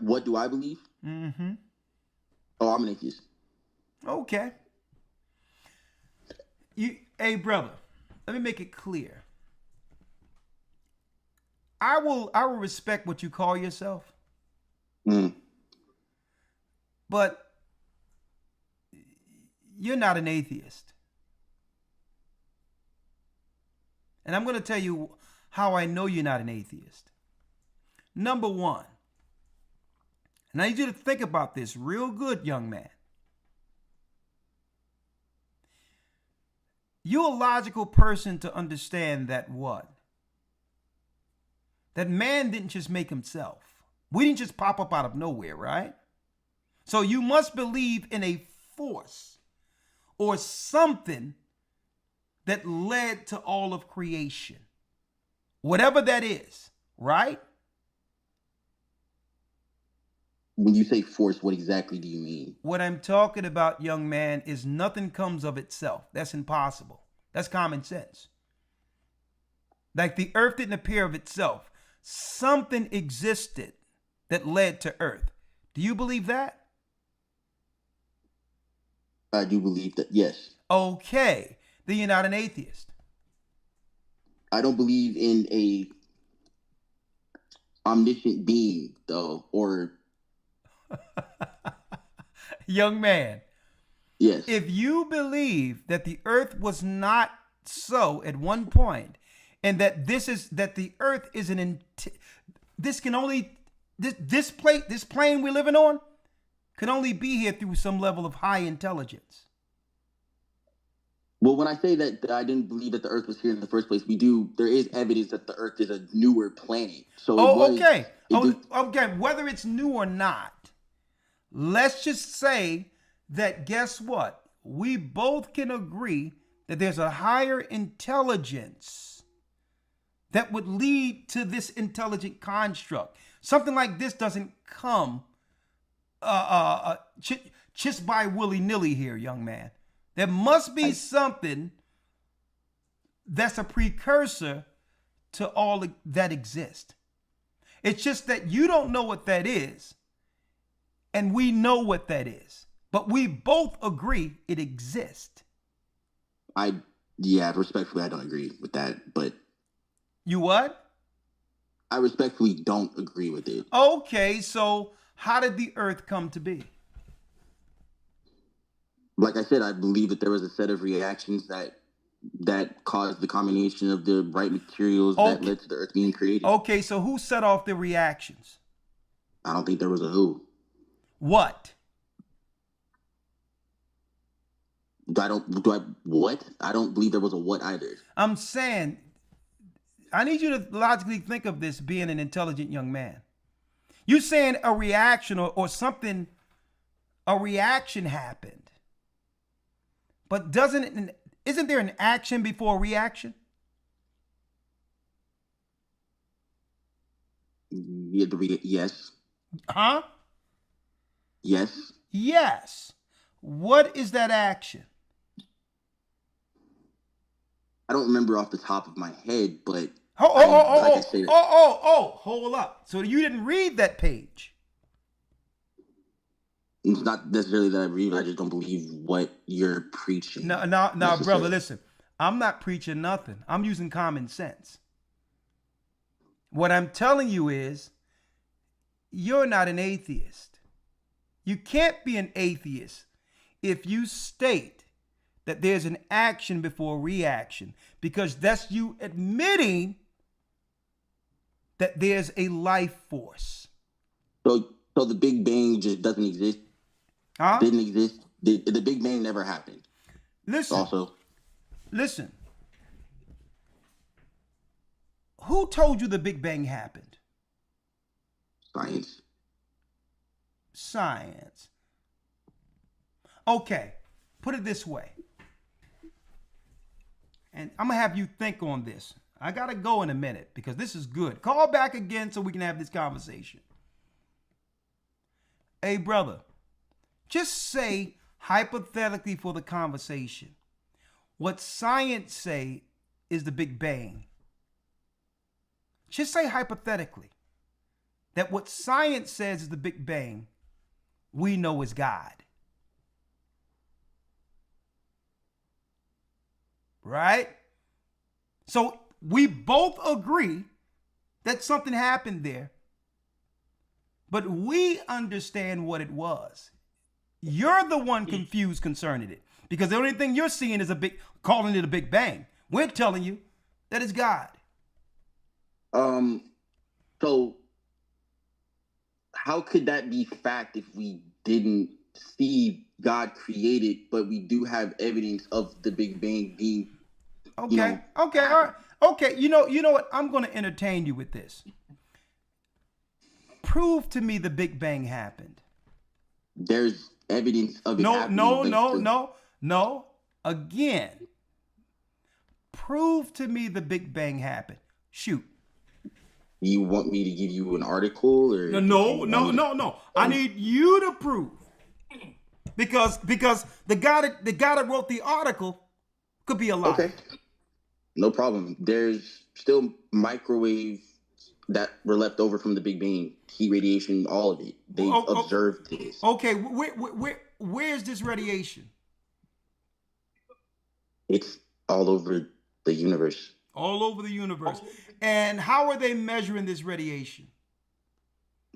What do I believe? Mm-hmm. Oh, I'm an atheist. Okay. Hey brother, let me make it clear. I will respect what you call yourself, Mm. but you're not an atheist. And I'm going to tell you how I know you're not an atheist. Number one, and I need you to think about this real good, young man. You're a logical person to understand that what? That man didn't just make himself. We didn't just pop up out of nowhere, right? So you must believe in a force or something that led to all of creation. Whatever that is, right? When you say force, what exactly do you mean? What I'm talking about, young man, is nothing comes of itself. That's impossible. That's common sense. Like the earth didn't appear of itself. Something existed that led to earth. Do you believe that? I do believe that, yes. Okay. Then you're not an atheist. I don't believe in a omniscient being, though, or Young man, yes. if you believe that the earth was not so at one point, and that the earth is this can only this plane we're living on can only be here through some level of high intelligence. Well, when I say that I didn't believe that the Earth was here in the first place, there is evidence that the Earth is a newer planet. So it Oh, was, okay. it Oh, did, okay. Whether it's new or not, let's just say that guess what? We both can agree that there's a higher intelligence that would lead to this intelligent construct. Something like this doesn't come just by willy nilly here, young man. There must be something that's a precursor to all that exists. It's just that you don't know what that is, and we know what that is. But we both agree it exists. I, yeah, respectfully, I don't agree with that, but You what? I respectfully don't agree with it. Okay, so how did the earth come to be? Like I said, I believe that there was a set of reactions that caused the combination of the right materials that Okay, led to the Earth being created. okay, so who set off the reactions? I don't think there was a who. What? What? I don't believe there was a what either. I'm saying, I need you to logically think of this being an intelligent young man. You're saying a reaction or something, a reaction happened. But isn't there an action before a reaction? Yes. Huh? Yes. Yes. What is that action? I don't remember off the top of my head, but like I said, hold up. So you didn't read that page. it's not necessarily that I believe. I just don't believe what you're preaching. No, brother, listen. I'm not preaching nothing. I'm using common sense. What I'm telling you is, you're not an atheist. You can't be an atheist if you state that there's an action before reaction, because that's you admitting that there's a life force. So the Big Bang just doesn't exist. Huh? Didn't exist. The Big Bang never happened. Listen. Who told you the Big Bang happened? Science. Science. Okay, put it this way. And I'm going to have you think on this. I got to go in a minute because this is good. Call back again so we can have this conversation. Hey, brother, just say hypothetically for the conversation, what science say is the Big Bang. Just say hypothetically. that what science says is the Big Bang, we know is God. Right? So we both agree that something happened there, but we understand what it was. You're the one confused concerning it, because the only thing you're seeing is calling it a Big Bang. We're telling you that it's God. So how could that be fact if we didn't see God created, but we do have evidence of the Big Bang being, okay, all right. Okay, you know what? I'm going to entertain you with this. Prove to me the Big Bang happened. There's evidence of it happening. No. Again, prove to me the Big Bang happened. Shoot. You want me to give you an article, or no? I need you to prove, because the guy that wrote the article could be a liar. Okay, no problem. There's still microwaves that were left over from the Big Bang, heat radiation, all of it. They observed this. Okay, where's this radiation? It's all over the universe. All over the universe. And how are they measuring this radiation?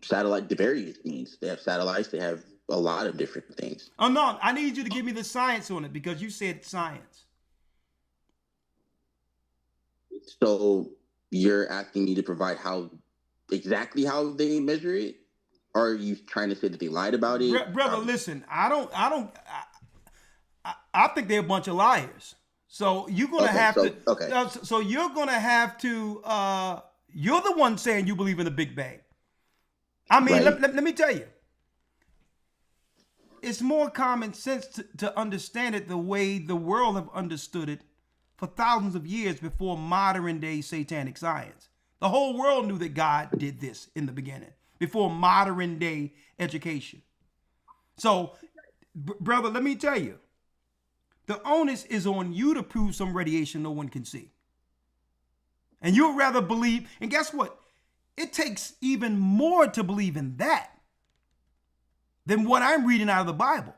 Satellite, the various means. They have satellites. They have a lot of different things. Oh, no. I need you to give me the science on it, because you said science. So you're asking me to provide exactly how they measure it? Or are you trying to say that they lied about it? Brother, listen, I think they're a bunch of liars. So you're gonna have to. Okay. So you're gonna have to. You're the one saying you believe in the Big Bang. I mean, right. let me tell you, it's more common sense to understand it the way the world have understood it for thousands of years before modern day satanic science. The whole world knew that God did this in the beginning, before modern day education. So, brother, let me tell you. The onus is on you to prove some radiation no one can see. And you'd rather believe, and guess what? It takes even more to believe in that than what I'm reading out of the Bible.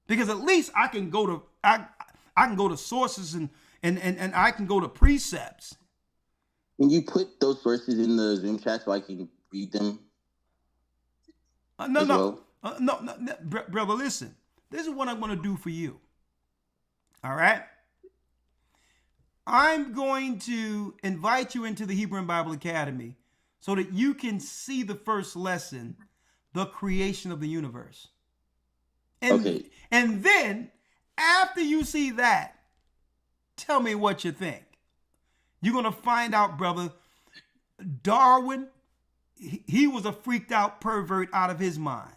Because at least I can go to sources and I can go to precepts. Can you put those sources in the Zoom chat so I can read them? No, brother, listen. This is what I'm going to do for you. All right. I'm going to invite you into the Hebrew and Bible Academy so that you can see the first lesson, the creation of the universe. And then after you see that, tell me what you think. You're going to find out, brother, Darwin, he was a freaked out pervert out of his mind.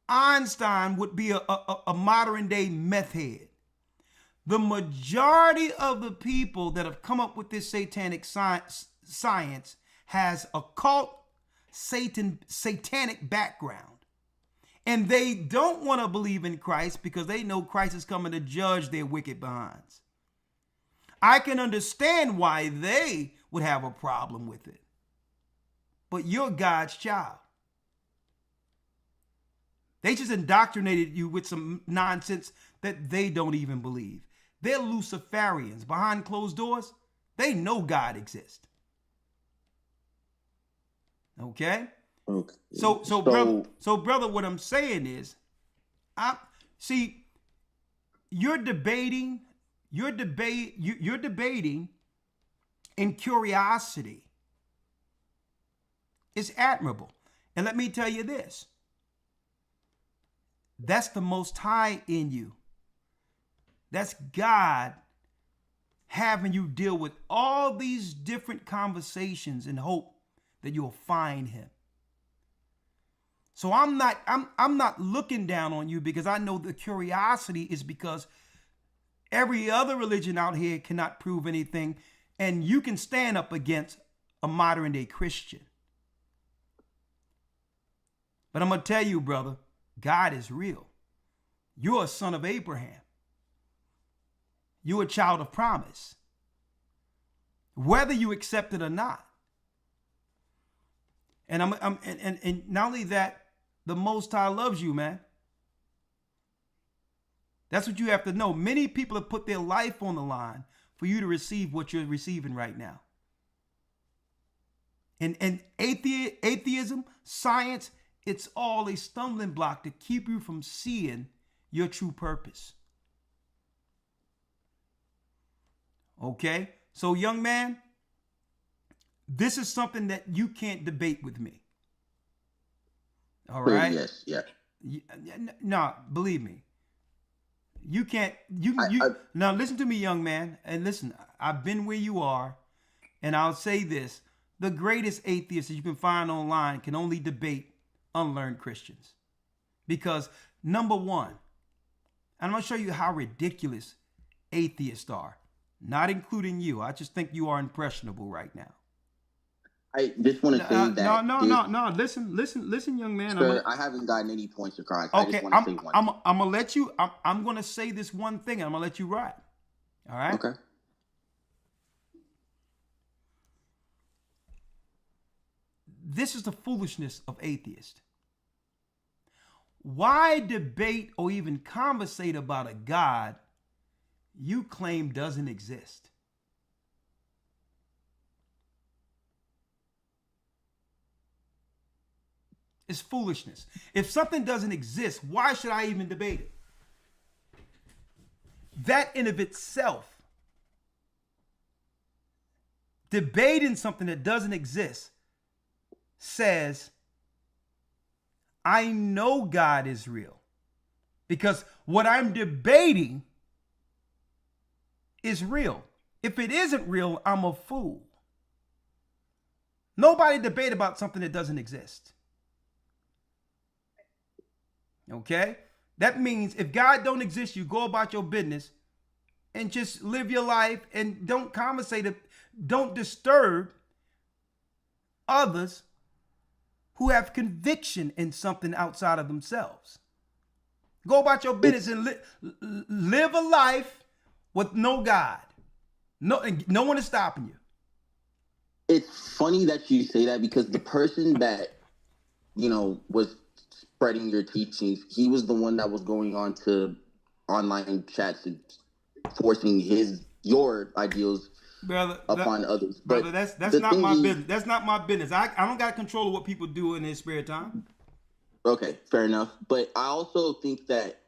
Einstein would be a modern day meth head. The majority of the people that have come up with this satanic science has occult satanic background. And they don't want to believe in Christ because they know Christ is coming to judge their wicked behinds. I can understand why they would have a problem with it. But you're God's child. They just indoctrinated you with some nonsense that they don't even believe. They're Luciferians. Behind closed doors, they know God exists. Okay? So brother, what I'm saying is, you're debating in curiosity. It's admirable. And let me tell you this. That's the Most High in you. That's God having you deal with all these different conversations in hope that you'll find him. So I'm not looking down on you, because I know the curiosity is because every other religion out here cannot prove anything, and you can stand up against a modern day Christian. But I'm going to tell you, brother, God is real. You're a son of Abraham. You're a child of promise. Whether you accept it or not, And and not only that, the Most High loves you, man. That's what you have to know. Many people have put their life on the line for you to receive what you're receiving right now. And atheism, science, it's all a stumbling block to keep you from seeing your true purpose. Okay? So, young man, this is something that you can't debate with me. All right? Yes, yeah. No, believe me. You can't, now listen to me, young man, and listen, I've been where you are, and I'll say this, the greatest atheists that you can find online can only debate unlearned Christians. Because, number one, and I'm going to show you how ridiculous atheists are, not including you. I just think you are impressionable right now. I just want to say that. No. Listen, young man. Sir, I haven't gotten any points across. Okay, I just want to say one. I'm gonna let you. I'm gonna say this one thing. And I'm gonna let you ride. All right. Okay. This is the foolishness of atheists. Why debate or even conversate about a God you claim doesn't exist? It's foolishness. If something doesn't exist, why should I even debate it? That in of itself, debating something that doesn't exist, says, I know God is real. Because what I'm debating is real. If it isn't real, I'm a fool. Nobody debate about something that doesn't exist. Okay? That means if God don't exist, you go about your business and just live your life and don't conversate, don't disturb others who have conviction in something outside of themselves. Go about your business and live a life with no God. No one is stopping you. It's funny that you say that because the person that, was spreading your teachings, he was the one that was going on to online chats and forcing your ideals upon others. Brother, that's not my business. That's not my business. I don't got control of what people do in their spare time. Okay, fair enough. But I also think that,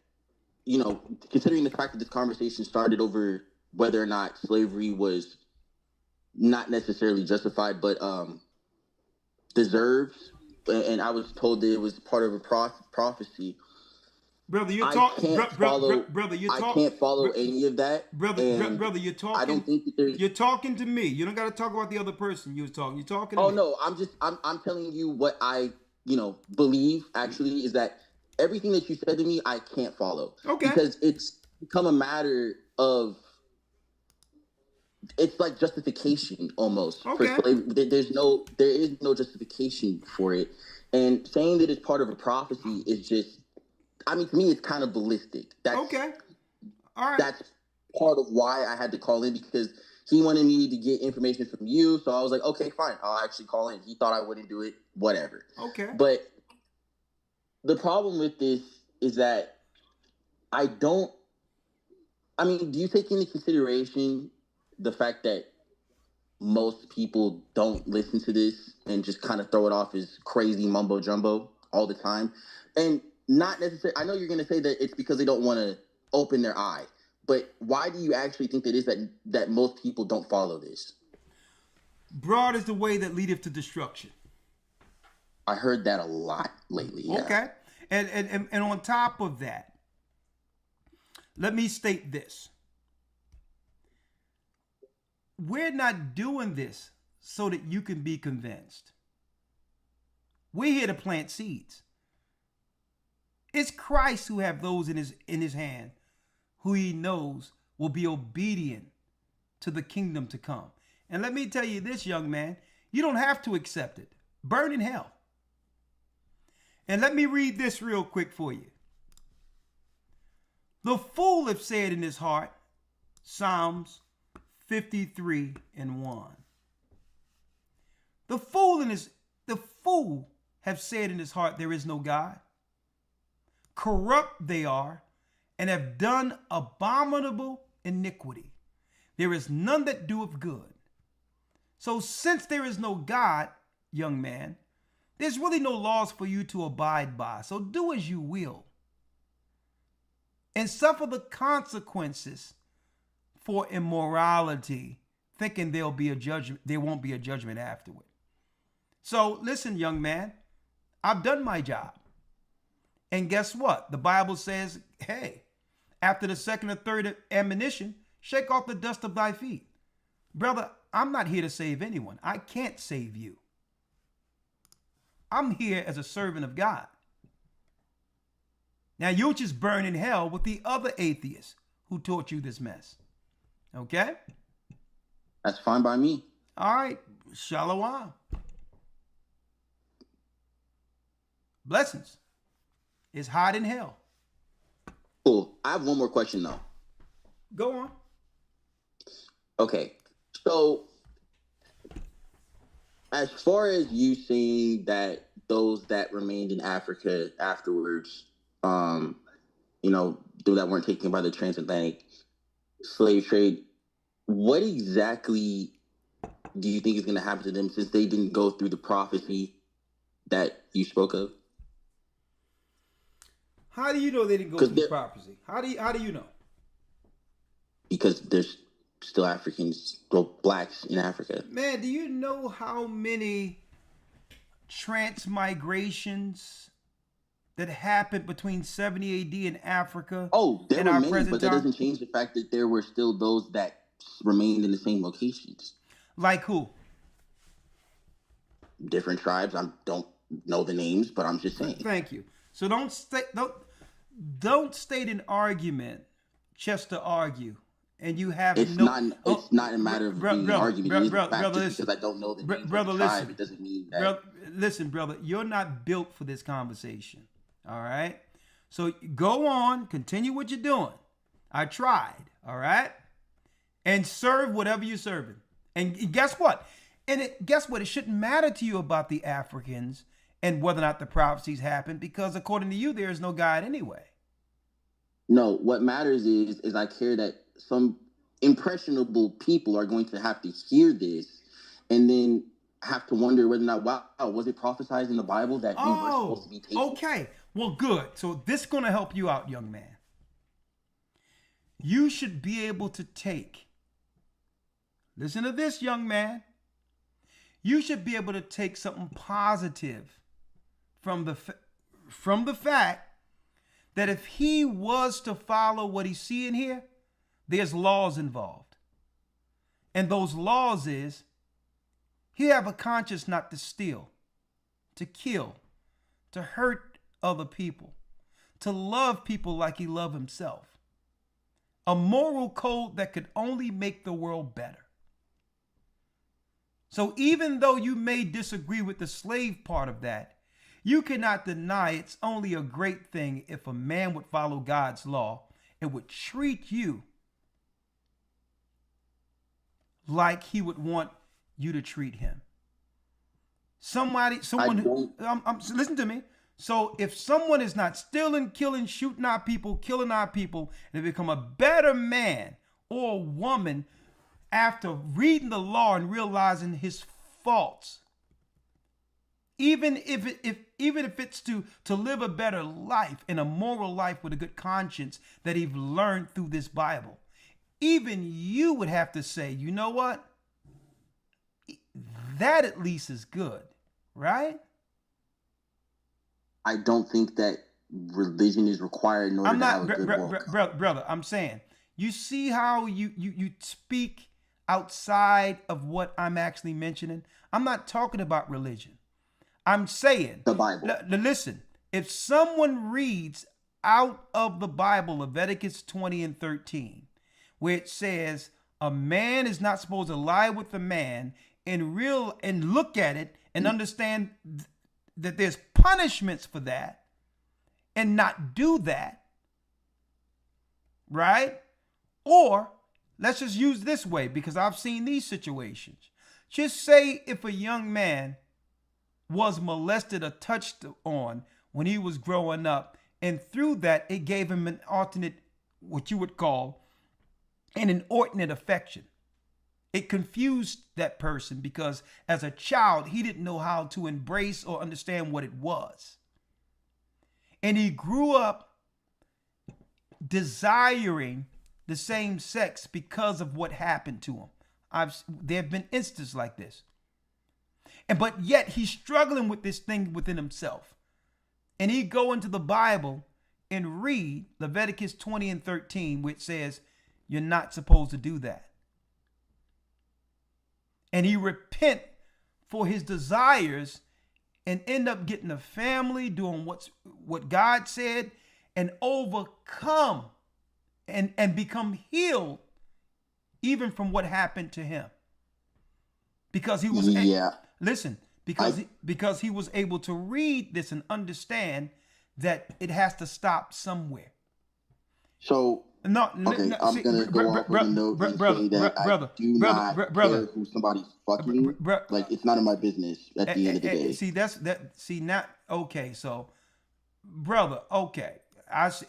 considering the fact that this conversation started over whether or not slavery was not necessarily justified, but deserved, and I was told that it was part of a prophecy. Brother, you're talking. I can't follow any of that. Brother, you're talking. I don't think that there's. You're talking to me. You don't got to talk about the other person you was talking. You're talking. To me. No, I'm telling you what I believe. Actually, is that everything that you said to me, I can't follow. Okay. Because it's become a matter of. It's like justification almost for slavery. There is no justification for it, and saying that it's part of a prophecy is just. I mean, to me, it's kind of ballistic. Okay. All right. That's part of why I had to call in, because he wanted me to get information from you. So I was like, okay, fine. I'll actually call in. He thought I wouldn't do it. Whatever. Okay. But the problem with this is that do you take into consideration the fact that most people don't listen to this and just kind of throw it off as crazy mumbo jumbo all the time? And not necessarily, I know you're going to say that it's because they don't want to open their eye, but why do you actually think that is that most people don't follow this? Broad is the way that leadeth to destruction. I heard that a lot lately. Yeah. Okay. And on top of that, let me state this. We're not doing this so that you can be convinced. We're here to plant seeds. It's Christ who have those in his hand who he knows will be obedient to the kingdom to come. And let me tell you this, young man, you don't have to accept it. Burn in hell. And let me read this real quick for you. The fool hath said in his heart, Psalms 53:1. The fool The fool have said in his heart, there is no God. Corrupt they are, and have done abominable iniquity. There is none that doeth good. So since there is no God, young man, there's really no laws for you to abide by. So do as you will. And suffer the consequences for immorality, thinking there won't be a judgment afterward. So listen, young man, I've done my job. And guess what? The Bible says, hey, after the second or third admonition, shake off the dust of thy feet. Brother, I'm not here to save anyone. I can't save you. I'm here as a servant of God. Now you'll just burn in hell with the other atheists who taught you this mess. Okay? That's fine by me. All right. Shalom. Blessings. It's hot in hell. Cool. I have one more question though. Go on. Okay. So as far as you saying that those that remained in Africa afterwards, that weren't taken by the transatlantic slave trade, what exactly do you think is going to happen to them since they didn't go through the prophecy that you spoke of? How do you know they didn't go through the prophecy? How do you know? Because there's still Africans, well, blacks in Africa. Man, do you know how many transmigrations that happened between 70 AD in Africa? Oh, there were many, but that doesn't change the fact that there were still those that remained in the same locations. Like who? Different tribes. I don't know the names, but I'm just saying. Thank you. So don't state an argument just to argue. And you have it's not a matter of being an argument. Because I don't know the names of the tribe, it doesn't mean that. Listen, brother, you're not built for this conversation. All right? So go on, continue what you're doing. I tried, all right? And serve whatever you're serving. And guess what? Guess what? It shouldn't matter to you about the Africans and whether or not the prophecies happen, because according to you, there is no God anyway. No, what matters is I care that some impressionable people are going to have to hear this and then have to wonder whether or not, wow, was it prophesied in the Bible that we were supposed to be taken? Okay. Well, good. So this is going to help you out, young man. You should be able to listen to this, young man. You should be able to take something positive from the fact that if he was to follow what he's seeing here, there's laws involved. And those laws is he have a conscience not to steal, to kill, to hurt other people, to love people like he loved himself. A moral code that could only make the world better. So even though you may disagree with the slave part of that, you cannot deny it's only a great thing if a man would follow God's law and would treat you like he would want you to treat him. Listen to me. So if someone is not stealing, killing, shooting our people, killing our people, and they become a better man or woman after reading the law and realizing his faults, even if it's to live a better life and a moral life with a good conscience that he's learned through this Bible, even you would have to say, you know what? That at least is good, right? I don't think that religion is required in order to have a good walk. Brother, I'm saying, you see how you speak outside of what I'm actually mentioning? I'm not talking about religion. I'm saying the Bible. Listen, if someone reads out of the Bible, Leviticus 20 and 13, where it says a man is not supposed to lie with a man and look at it and understand that there's punishments for that and not do that, right? Or let's just use this way, because I've seen these situations. Just say if a young man was molested or touched on when he was growing up. And through that, it gave him an alternate, what you would call an inordinate affection. It confused that person because as a child, he didn't know how to embrace or understand what it was. And he grew up desiring the same sex because of what happened to him. There have been instances like this. But yet he's struggling with this thing within himself. And he go into the Bible and read Leviticus 20 and 13, which says, you're not supposed to do that. And he repent for his desires and end up getting a family, doing what God said, and overcome and become healed even from what happened to him. Because he was because he was able to read this and understand that it has to stop somewhere. So I'm gonna go off on a note and say that I do not care who somebody's fucking. Like, it's none of my business at the end of the day. See now. Okay, so brother, okay, I see,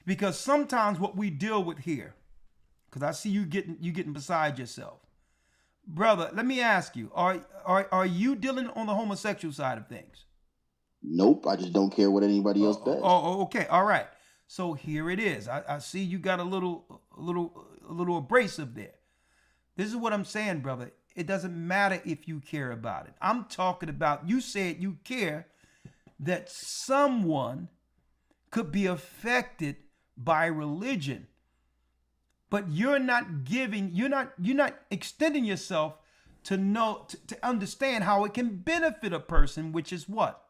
because sometimes what we deal with here, because I see you getting beside yourself, brother. Let me ask you: Are you dealing on the homosexual side of things? Nope, I just don't care what anybody else does. Oh, okay, all right. So here it is. I see you got a little abrasive there. This is what I'm saying, brother. It doesn't matter if you care about it. I'm talking about, you said you care that someone could be affected by religion, but you're not extending yourself to understand how it can benefit a person, which is what?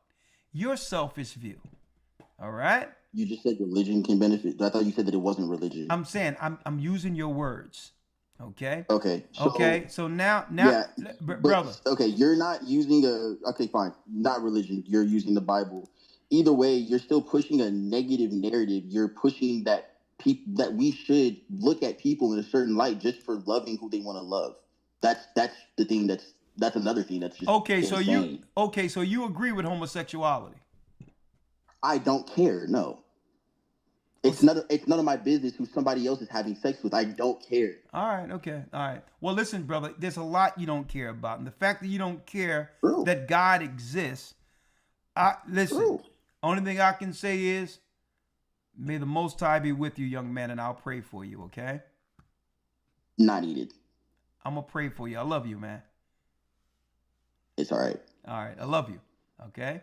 Your selfish view. All right? You just said religion can benefit. I thought you said that it wasn't religion. I'm saying I'm using your words. Okay. Okay. So now, yeah, brother. Okay, you're not using okay, fine, not religion. You're using the Bible. Either way, you're still pushing a negative narrative. You're pushing that we should look at people in a certain light just for loving who they want to love. That's the thing. That's another thing that's just insane. So you agree with homosexuality? I don't care. No. It's none of my business who somebody else is having sex with. I don't care. All right, okay. All right. Well, listen, brother, there's a lot you don't care about. And the fact that you don't care that God exists, listen, only thing I can say is, may the Most High be with you, young man, and I'll pray for you, okay? Not needed. I'm going to pray for you. I love you, man. It's all right. All right. I love you, okay?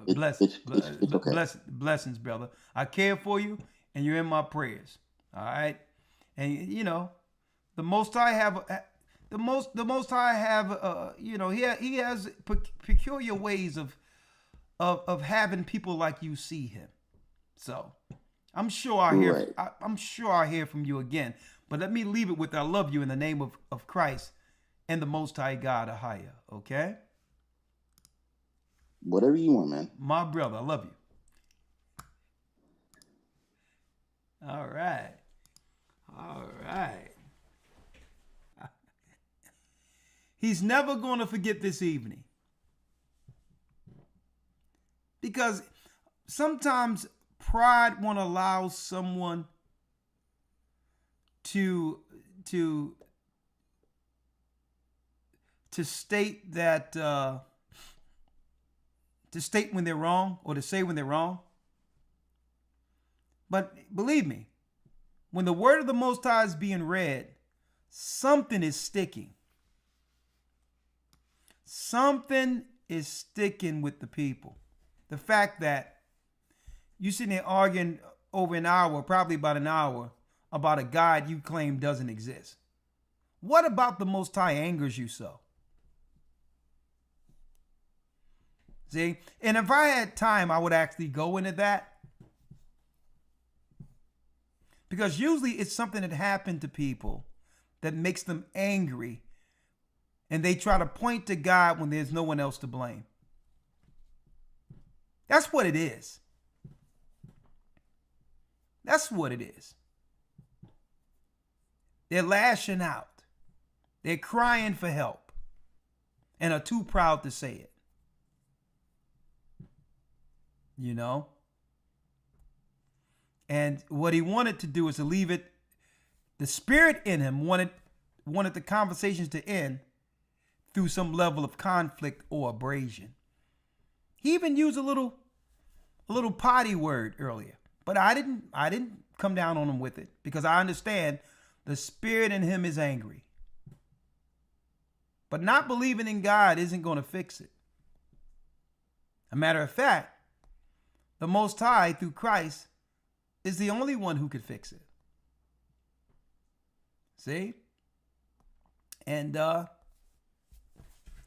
It's okay. Blessings, brother. I care for you, and you're in my prayers. All right, and you know, the Most High he has peculiar ways of having people like you see him. So I'm sure I hear from you again. But let me leave it with I love you in the name of Christ and the Most High God, Ahaya. Okay. Whatever you want, man. My brother, I love you. All right. He's never going to forget this evening. Because sometimes pride won't allow someone to state that to state when they're wrong or to say when they're wrong. But believe me, when the word of the Most High is being read, something is sticking. Something is sticking with the people. The fact that you sitting there arguing over an hour, probably about an hour, about a God you claim doesn't exist. What about the Most High angers you so? See? And if I had time, I would actually go into that. Because usually it's something that happened to people that makes them angry. And they try to point to God when there's no one else to blame. That's what it is. That's what it is. They're lashing out. They're crying for help. and are too proud to say it. You know? And what he wanted to do is to leave it. The spirit in him wanted the conversations to end through some level of conflict or abrasion. He even used a little potty word earlier, but I didn't come down on him with it, because I understand the spirit in him is angry. But not believing in God isn't going to fix it. A matter of fact, the Most High through Christ is the only one who could fix it. See? And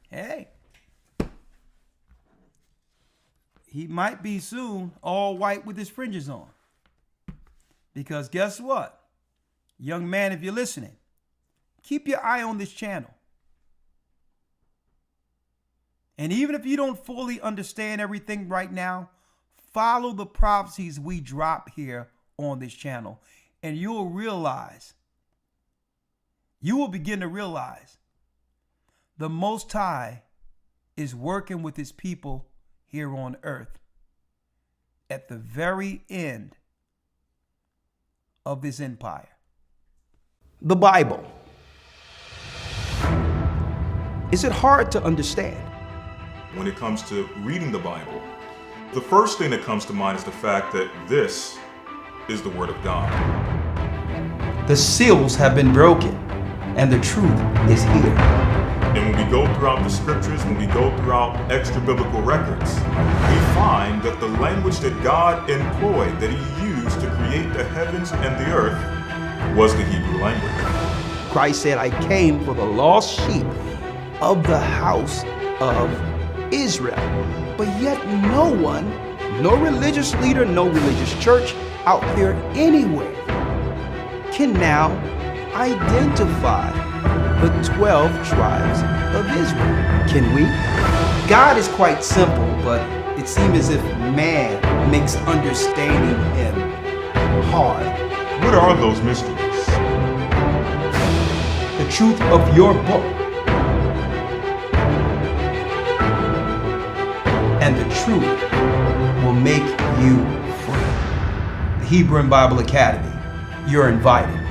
hey, he might be soon all white with his fringes on. Because guess what? Young man, if you're listening, keep your eye on this channel. And even if you don't fully understand everything right now, follow the prophecies we drop here on this channel, and you will begin to realize the Most High is working with his people here on earth at the very end of this empire. The Bible. Is it hard to understand? When it comes to reading the Bible, the first thing that comes to mind is the fact that this is the Word of God. The seals have been broken, and the truth is here. And when we go throughout the scriptures, when we go throughout extra biblical records, we find that the language that God employed, that he used to create the heavens and the earth, was the Hebrew language. Christ said, I came for the lost sheep of the house of Israel. But yet no one, no religious leader, no religious church out there anywhere can now identify the 12 tribes of Israel. Can we? God is quite simple, but it seems as if man makes understanding him hard. What are those mysteries? The truth of your book. And the truth will make you free. The Hebrew and Bible Academy. You're invited.